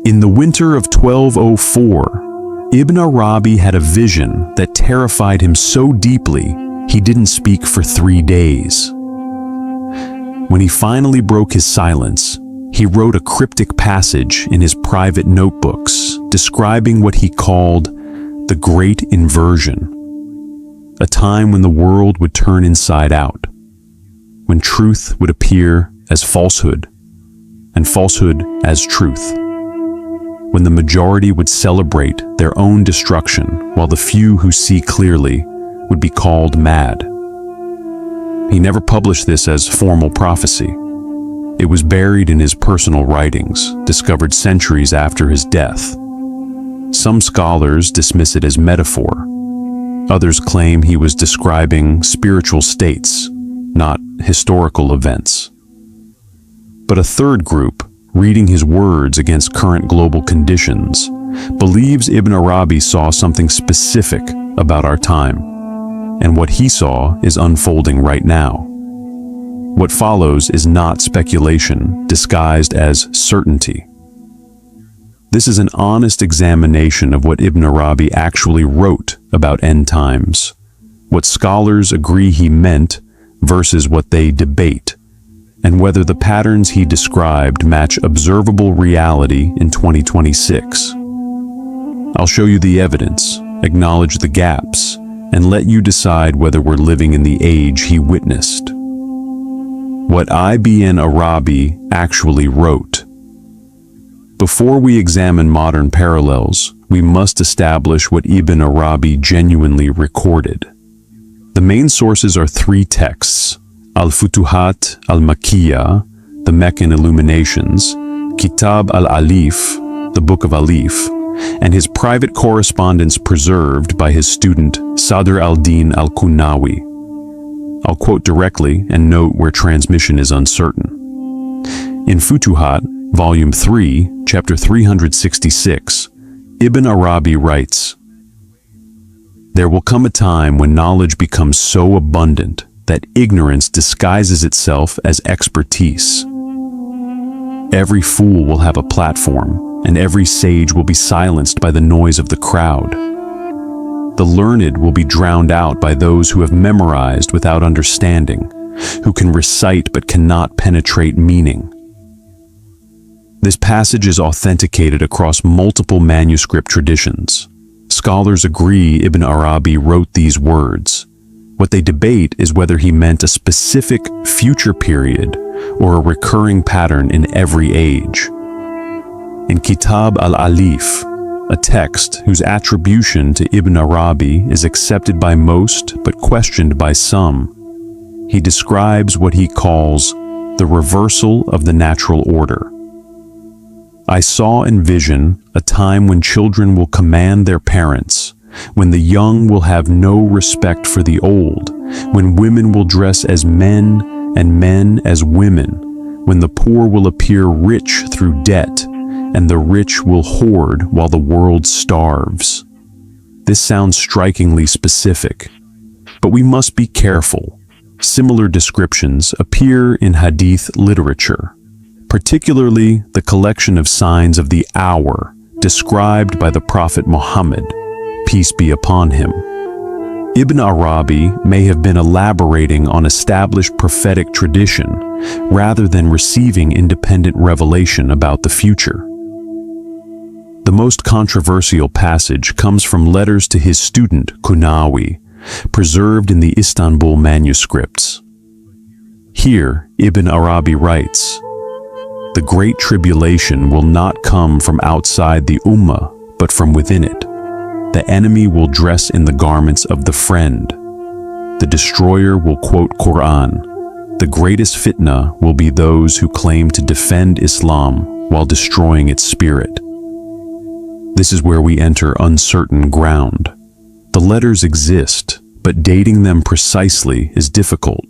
In the winter of 1204, Ibn Arabi had a vision that terrified him so deeply he didn't speak for 3 days. When he finally broke his silence, he wrote a cryptic passage in his private notebooks describing what he called the Great Inversion, a time when the world would turn inside out, when truth would appear as falsehood and falsehood as truth, when the majority would celebrate their own destruction while the few who see clearly would be called mad. He never published this as formal prophecy. It was buried in his personal writings, discovered centuries after his death. Some scholars dismiss it as metaphor. Others claim he was describing spiritual states, not historical events. But a third group, reading his words against current global conditions, believes Ibn Arabi saw something specific about our time, and what he saw is unfolding right now. What follows is not speculation disguised as certainty. This is an honest examination of what Ibn Arabi actually wrote about end times, what scholars agree he meant versus what they debate, and whether the patterns he described match observable reality in 2026. I'll show you the evidence, acknowledge the gaps, and let you decide whether we're living in the age he witnessed. What Ibn Arabi actually wrote. Before we examine modern parallels, we must establish what Ibn Arabi genuinely recorded. The main sources are 3 texts: Al-Futuhat al-Makkiyah, the Meccan Illuminations, Kitab al-Alif, the Book of Alif, and his private correspondence preserved by his student Sadr al-Din al-Kunawi. I'll quote directly and note where transmission is uncertain. In Futuhat, Volume 3, Chapter 366, Ibn Arabi writes, "There will come a time when knowledge becomes so abundant that ignorance disguises itself as expertise. Every fool will have a platform, and every sage will be silenced by the noise of the crowd. The learned will be drowned out by those who have memorized without understanding, who can recite but cannot penetrate meaning." This passage is authenticated across multiple manuscript traditions. Scholars agree Ibn Arabi wrote these words. What they debate is whether he meant a specific future period or a recurring pattern in every age. In Kitab al-Alif, a text whose attribution to Ibn Arabi is accepted by most but questioned by some, he describes what he calls the reversal of the natural order. "I saw in vision a time when children will command their parents, when the young will have no respect for the old, when women will dress as men and men as women, when the poor will appear rich through debt, and the rich will hoard while the world starves." This sounds strikingly specific, but we must be careful. Similar descriptions appear in Hadith literature, particularly the collection of signs of the hour described by the Prophet Muhammad, peace be upon him. Ibn Arabi may have been elaborating on established prophetic tradition rather than receiving independent revelation about the future. The most controversial passage comes from letters to his student Kunawi, preserved in the Istanbul manuscripts. Here, Ibn Arabi writes, "The great tribulation will not come from outside the Ummah, but from within it. The enemy will dress in the garments of the friend. The destroyer will quote Quran. The greatest fitna will be those who claim to defend Islam while destroying its spirit." This is where we enter uncertain ground. The letters exist, but dating them precisely is difficult.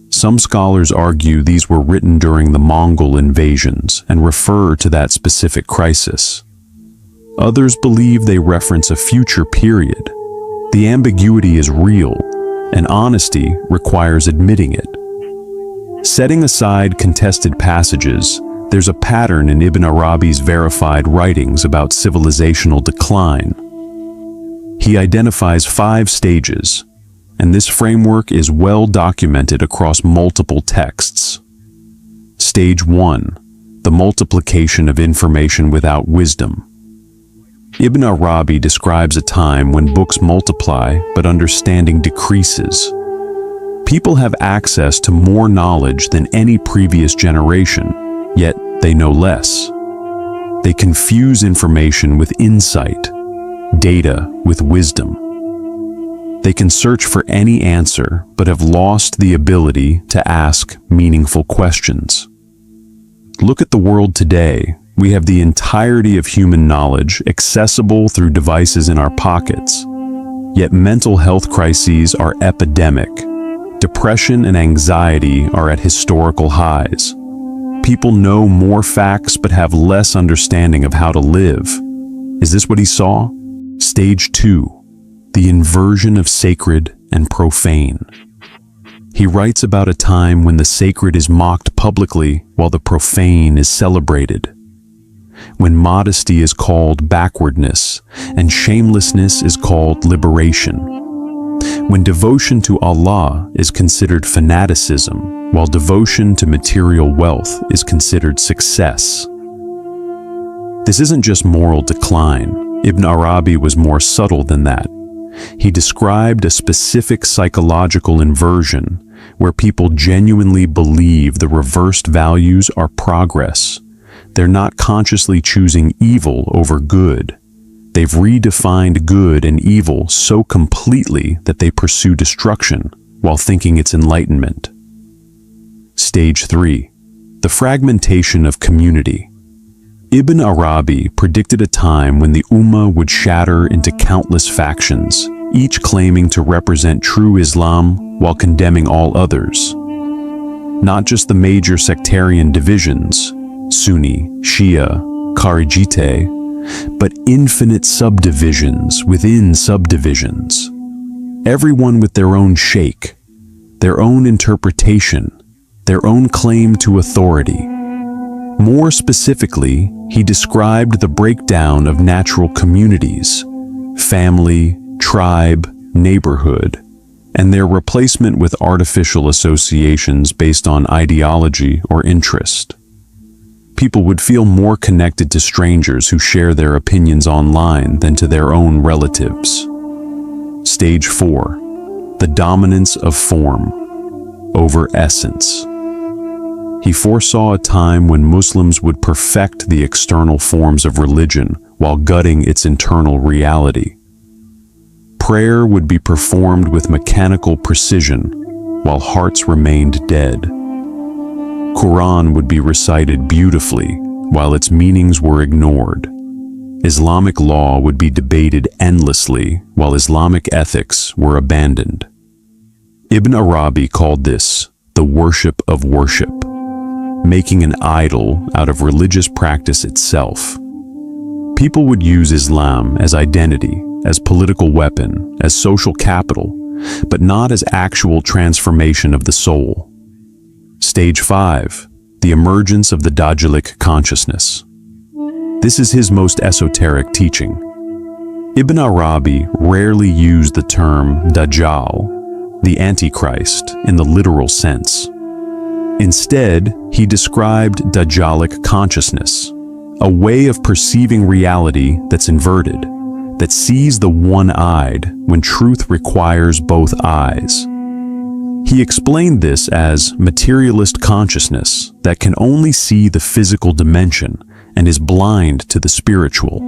Some scholars argue these were written during the Mongol invasions and refer to that specific crisis. Others believe they reference a future period. The ambiguity is real, and honesty requires admitting it. Setting aside contested passages, There's a pattern in Ibn Arabi's verified writings about civilizational decline. He identifies 5 stages, and this framework is well documented across multiple texts. Stage 1. The multiplication of information without wisdom. Ibn Arabi describes a time when books multiply but understanding decreases. People have access to more knowledge than any previous generation, yet they know less. They confuse information with insight, data with wisdom. They can search for any answer but have lost the ability to ask meaningful questions. Look at the world today. We have the entirety of human knowledge accessible through devices in our pockets. Yet mental health crises are epidemic. Depression and anxiety are at historical highs. People know more facts but have less understanding of how to live. Is this what he saw? Stage 2. The inversion of sacred and profane. He writes about a time when the sacred is mocked publicly while the profane is celebrated. When modesty is called backwardness and shamelessness is called liberation. When devotion to Allah is considered fanaticism, while devotion to material wealth is considered success. This isn't just moral decline. Ibn Arabi was more subtle than that. He described a specific psychological inversion where people genuinely believe the reversed values are progress. They're not consciously choosing evil over good. They've redefined good and evil so completely that they pursue destruction while thinking it's enlightenment. Stage 3. The fragmentation of community. Ibn Arabi predicted a time when the Ummah would shatter into countless factions, each claiming to represent true Islam while condemning all others. Not just the major sectarian divisions, Sunni, Shia, Kharijite, but infinite subdivisions within subdivisions. Everyone with their own sheikh, their own interpretation, their own claim to authority. More specifically, he described the breakdown of natural communities, family, tribe, neighborhood, and their replacement with artificial associations based on ideology or interest. People would feel more connected to strangers who share their opinions online than to their own relatives. Stage 4. The dominance of form over essence. He foresaw a time when Muslims would perfect the external forms of religion while gutting its internal reality. Prayer would be performed with mechanical precision while hearts remained dead. Quran would be recited beautifully while its meanings were ignored. Islamic law would be debated endlessly while Islamic ethics were abandoned. Ibn Arabi called this the worship of worship, making an idol out of religious practice itself. People would use Islam as identity, as political weapon, as social capital, but not as actual transformation of the soul. Stage 5. The emergence of the Dajjalic consciousness. This is his most esoteric teaching. Ibn Arabi rarely used the term Dajjal, the Antichrist, in the literal sense. Instead, he described Dajjalic consciousness, a way of perceiving reality that's inverted, that sees the one-eyed when truth requires both eyes. He explained this as materialist consciousness that can only see the physical dimension and is blind to the spiritual.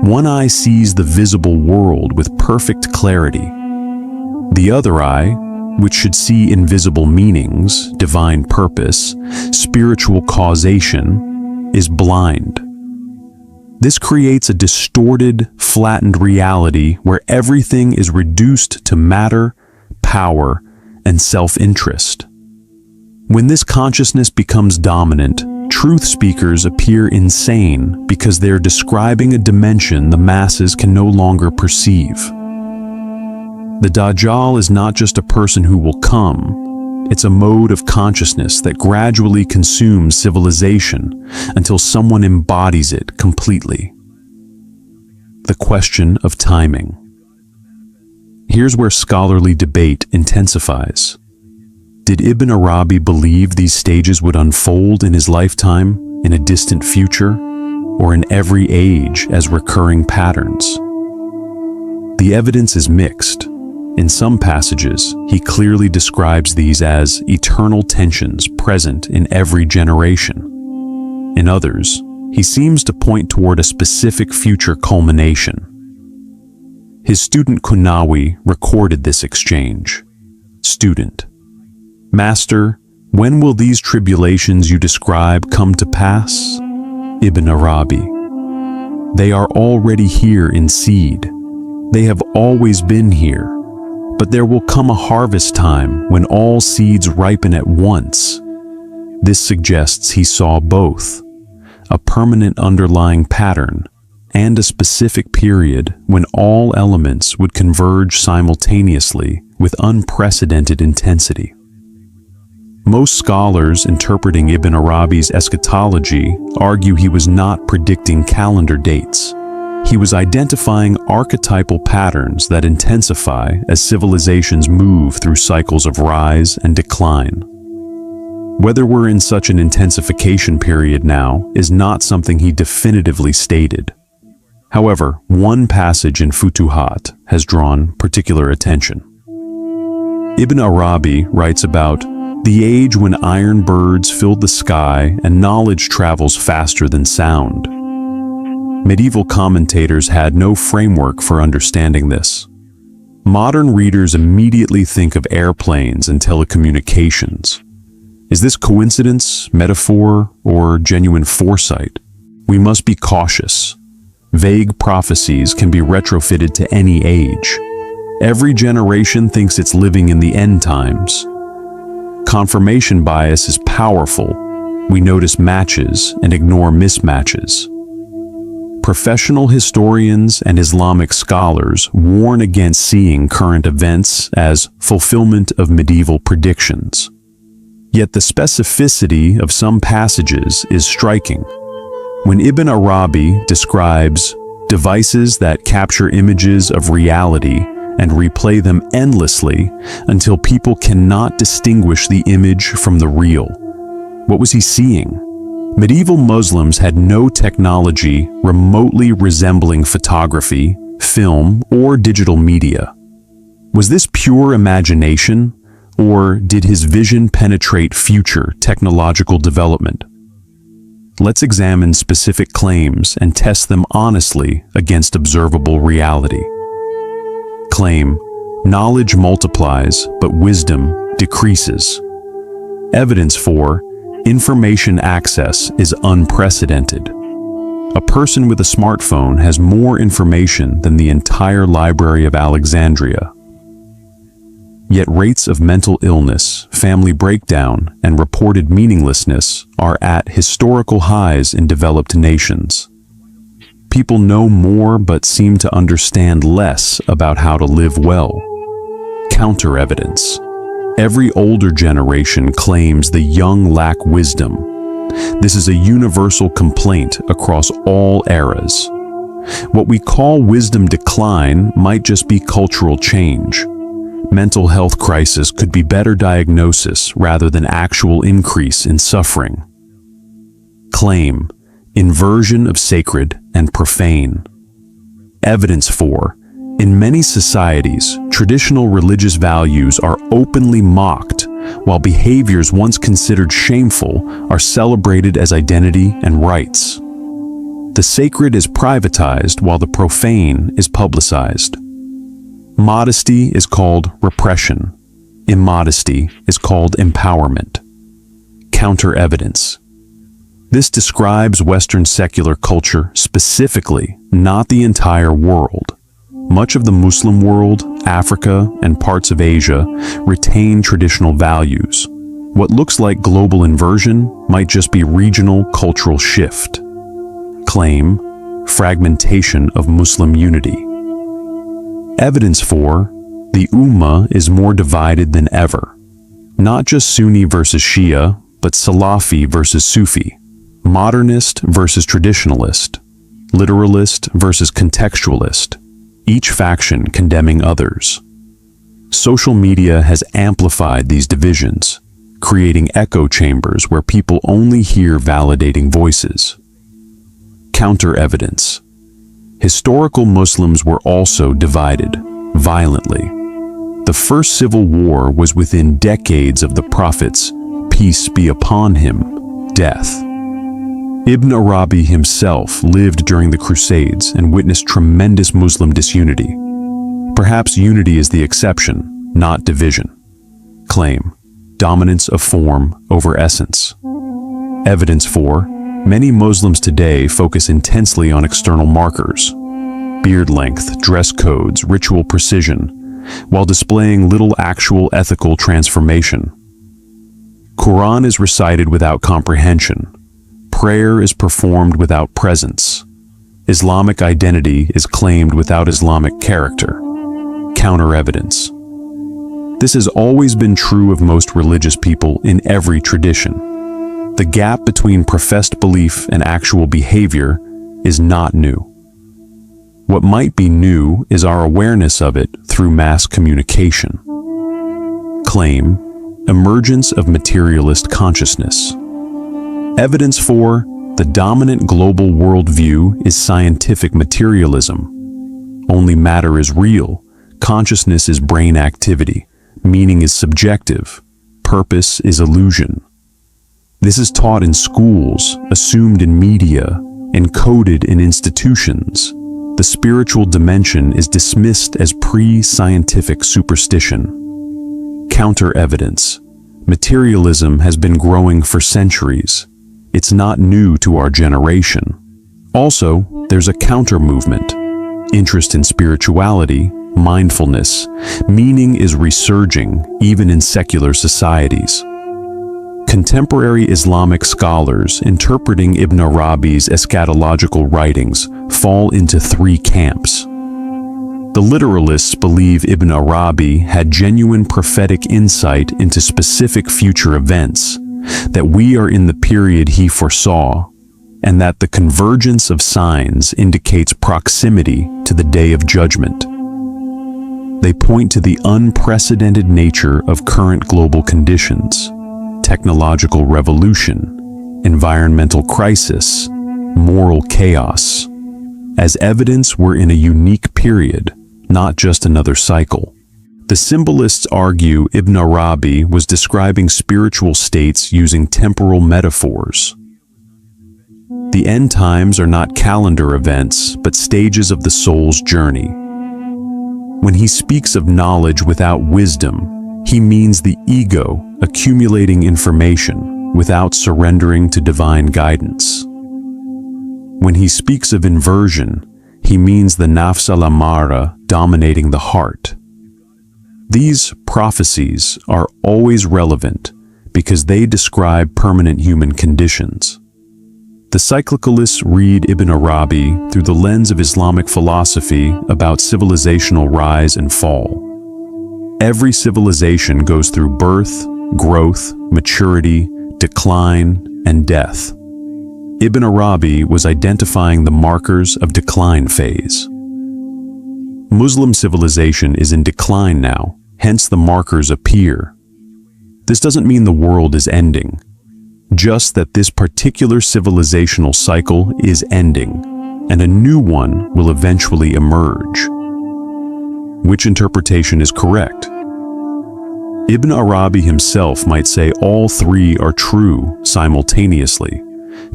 One eye sees the visible world with perfect clarity. The other eye, which should see invisible meanings, divine purpose, spiritual causation, is blind. This creates a distorted, flattened reality where everything is reduced to matter, power, and self-interest. When this consciousness becomes dominant, truth speakers appear insane because they're describing a dimension the masses can no longer perceive. The Dajjal is not just a person who will come, It's a mode of consciousness that gradually consumes civilization until someone embodies it completely. The question of timing. Here's where scholarly debate intensifies. Did Ibn Arabi believe these stages would unfold in his lifetime, in a distant future, or in every age as recurring patterns? The evidence is mixed. In some passages, he clearly describes these as eternal tensions present in every generation. In others, he seems to point toward a specific future culmination. His student Kunawi recorded this exchange. Student: Master, when will these tribulations you describe come to pass? Ibn Arabi: They are already here in seed. They have always been here. But there will come a harvest time when all seeds ripen at once. This suggests he saw both, a permanent underlying pattern and a specific period when all elements would converge simultaneously with unprecedented intensity. Most scholars interpreting Ibn Arabi's eschatology argue he was not predicting calendar dates. He was identifying archetypal patterns that intensify as civilizations move through cycles of rise and decline. Whether we're in such an intensification period now is not something he definitively stated. However, one passage in Futuhat has drawn particular attention. Ibn Arabi writes about the age when iron birds filled the sky and knowledge travels faster than sound. Medieval commentators had no framework for understanding this. Modern readers immediately think of airplanes and telecommunications. Is this coincidence, metaphor, or genuine foresight? We must be cautious. Vague prophecies can be retrofitted to any age. Every generation thinks it's living in the end times. Confirmation bias is powerful. We notice matches and ignore mismatches. Professional historians and Islamic scholars warn against seeing current events as fulfillment of medieval predictions. Yet the specificity of some passages is striking. When Ibn Arabi describes devices that capture images of reality and replay them endlessly until people cannot distinguish the image from the real, what was he seeing? Medieval Muslims had no technology remotely resembling photography, film, or digital media. Was this pure imagination, or did his vision penetrate future technological development? Let's examine specific claims and test them honestly against observable reality. Claim: knowledge multiplies, but wisdom decreases. Evidence for information access is unprecedented. A person with a smartphone has more information than the entire Library of Alexandria. Yet rates of mental illness, family breakdown, and reported meaninglessness are at historical highs in developed nations. People know more but seem to understand less about how to live well. Counter-evidence. Every older generation claims the young lack wisdom. This is a universal complaint across all eras. What we call wisdom decline might just be cultural change. Mental health crisis could be better diagnosis rather than actual increase in suffering. Claim: inversion of sacred and profane. Evidence for: in many societies, traditional religious values are openly mocked, while behaviors once considered shameful are celebrated as identity and rights. The sacred is privatized while the profane is publicized. Modesty is called repression. Immodesty is called empowerment. Counter-evidence. This describes Western secular culture specifically, not the entire world. Much of the Muslim world, Africa, and parts of Asia retain traditional values. What looks like global inversion might just be regional cultural shift. Claim: fragmentation of Muslim unity. Evidence for: the Ummah is more divided than ever. Not just Sunni versus Shia, but Salafi versus Sufi, modernist versus traditionalist, literalist versus contextualist, each faction condemning others. Social media has amplified these divisions, creating echo chambers where people only hear validating voices. Counter-evidence. Historical Muslims were also divided, violently. The first civil war was within decades of the Prophet's, peace be upon him, death. Ibn Arabi himself lived during the Crusades and witnessed tremendous Muslim disunity. Perhaps unity is the exception, not division. Claim: dominance of form over essence. Evidence 4. Many Muslims today focus intensely on external markers, beard length, dress codes, ritual precision, while displaying little actual ethical transformation. Quran is recited without comprehension. Prayer is performed without presence. Islamic identity is claimed without Islamic character. Counter-evidence. This has always been true of most religious people in every tradition. The gap between professed belief and actual behavior is not new. What might be new is our awareness of it through mass communication. Claim: emergence of materialist consciousness. Evidence 4. The dominant global worldview is scientific materialism. Only matter is real, consciousness is brain activity, meaning is subjective, purpose is illusion. This is taught in schools, assumed in media, encoded in institutions. The spiritual dimension is dismissed as pre-scientific superstition. Counter-evidence. Materialism has been growing for centuries. It's not new to our generation. Also, there's a counter-movement. Interest in spirituality, mindfulness, meaning is resurging even in secular societies. Contemporary Islamic scholars interpreting Ibn Arabi's eschatological writings fall into 3 camps. The literalists believe Ibn Arabi had genuine prophetic insight into specific future events, that we are in the period he foresaw, and that the convergence of signs indicates proximity to the day of judgment. They point to the unprecedented nature of current global conditions: technological revolution, environmental crisis, moral chaos. As evidence, we're in a unique period, not just another cycle. The symbolists argue Ibn Arabi was describing spiritual states using temporal metaphors. The end times are not calendar events, but stages of the soul's journey. When he speaks of knowledge without wisdom, he means the ego accumulating information without surrendering to divine guidance. When he speaks of inversion, he means the nafs al-amara dominating the heart. These prophecies are always relevant because they describe permanent human conditions. The cyclicalists read Ibn Arabi through the lens of Islamic philosophy about civilizational rise and fall. Every civilization goes through birth, growth, maturity, decline, and death. Ibn Arabi was identifying the markers of decline phase. Muslim civilization is in decline now, hence the markers appear. This doesn't mean the world is ending, just that this particular civilizational cycle is ending, and a new one will eventually emerge. Which interpretation is correct? Ibn Arabi himself might say all 3 are true simultaneously,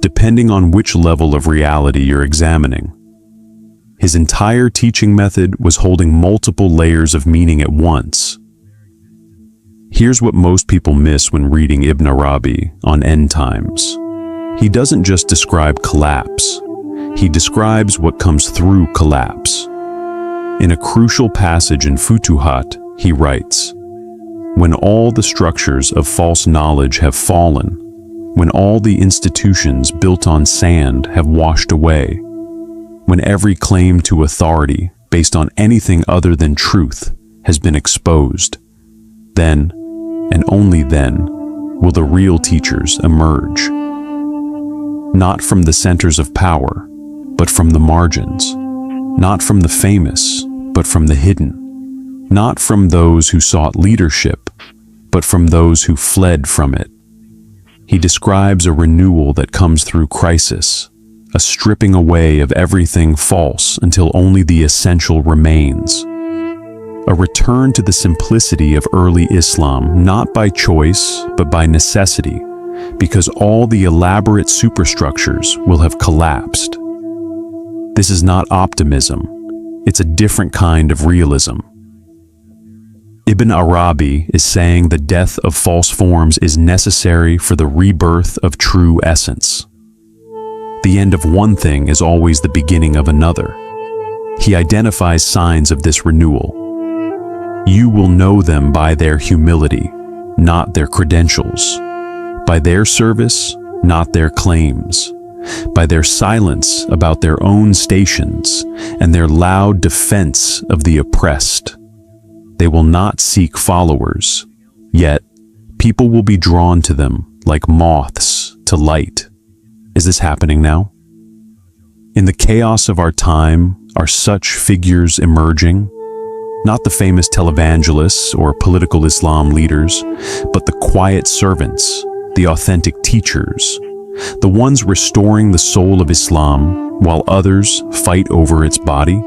depending on which level of reality you're examining. His entire teaching method was holding multiple layers of meaning at once. Here's what most people miss when reading Ibn Arabi on end times. He doesn't just describe collapse, he describes what comes through collapse. In a crucial passage in Futuhat, he writes, "When all the structures of false knowledge have fallen, when all the institutions built on sand have washed away, when every claim to authority based on anything other than truth has been exposed, then and only then will the real teachers emerge. Not from the centers of power, but from the margins. Not from the famous, but from the hidden. Not from those who sought leadership, but from those who fled from it. He describes a renewal that comes through crisis, a stripping away of everything false until only the essential remains. A return to the simplicity of early Islam, not by choice, but by necessity, because all the elaborate superstructures will have collapsed. This is not optimism, it's a different kind of realism. Ibn Arabi is saying the death of false forms is necessary for the rebirth of true essence. The end of one thing is always the beginning of another. He identifies signs of this renewal. You will know them by their humility, not their credentials, by their service, not their claims, by their silence about their own stations and their loud defense of the oppressed. They will not seek followers, yet people will be drawn to them like moths to light. Is this happening now? In the chaos of our time, are such figures emerging? Not the famous televangelists or political Islam leaders, but the quiet servants, the authentic teachers, the ones restoring the soul of Islam while others fight over its body?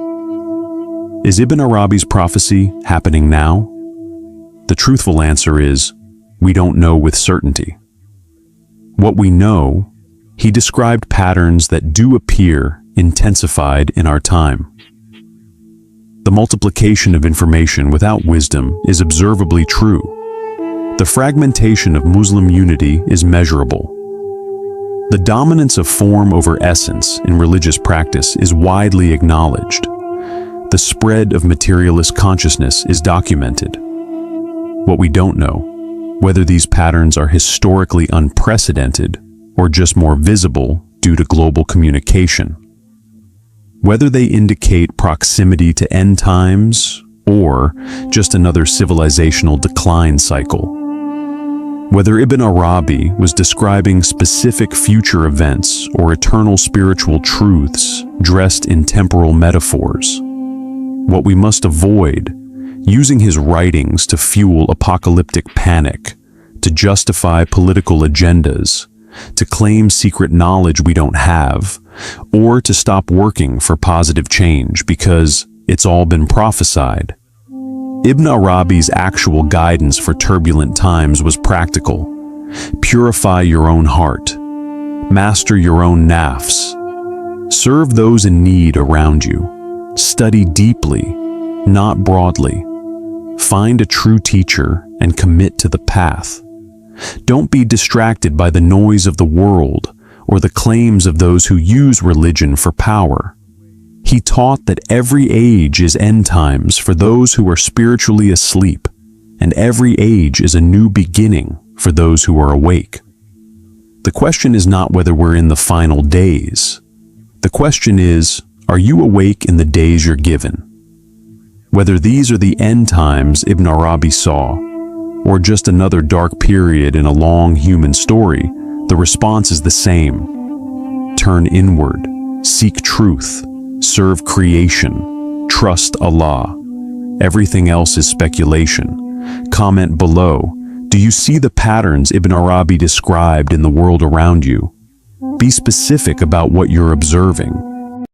Is Ibn Arabi's prophecy happening now? The truthful answer is, we don't know with certainty. What we know, he described patterns that do appear intensified in our time. The multiplication of information without wisdom is observably true. The fragmentation of Muslim unity is measurable. The dominance of form over essence in religious practice is widely acknowledged. The spread of materialist consciousness is documented. What we don't know, whether these patterns are historically unprecedented or just more visible due to global communication. Whether they indicate proximity to end times or just another civilizational decline cycle. Whether Ibn Arabi was describing specific future events or eternal spiritual truths dressed in temporal metaphors. What we must avoid, using his writings to fuel apocalyptic panic, to justify political agendas, to claim secret knowledge we don't have, or to stop working for positive change because it's all been prophesied. Ibn Arabi's actual guidance for turbulent times was practical. Purify your own heart. Master your own nafs. Serve those in need around you. Study deeply, not broadly. Find a true teacher and commit to the path. Don't be distracted by the noise of the world or the claims of those who use religion for power. He taught that every age is end times for those who are spiritually asleep, and every age is a new beginning for those who are awake. The question is not whether we're in the final days. The question is, are you awake in the days you're given? Whether these are the end times Ibn Arabi saw, or just another dark period in a long human story, the response is the same. Turn inward, seek truth, serve creation, trust Allah. Everything else is speculation. Comment below, do you see the patterns Ibn Arabi described in the world around you? Be specific about what you're observing.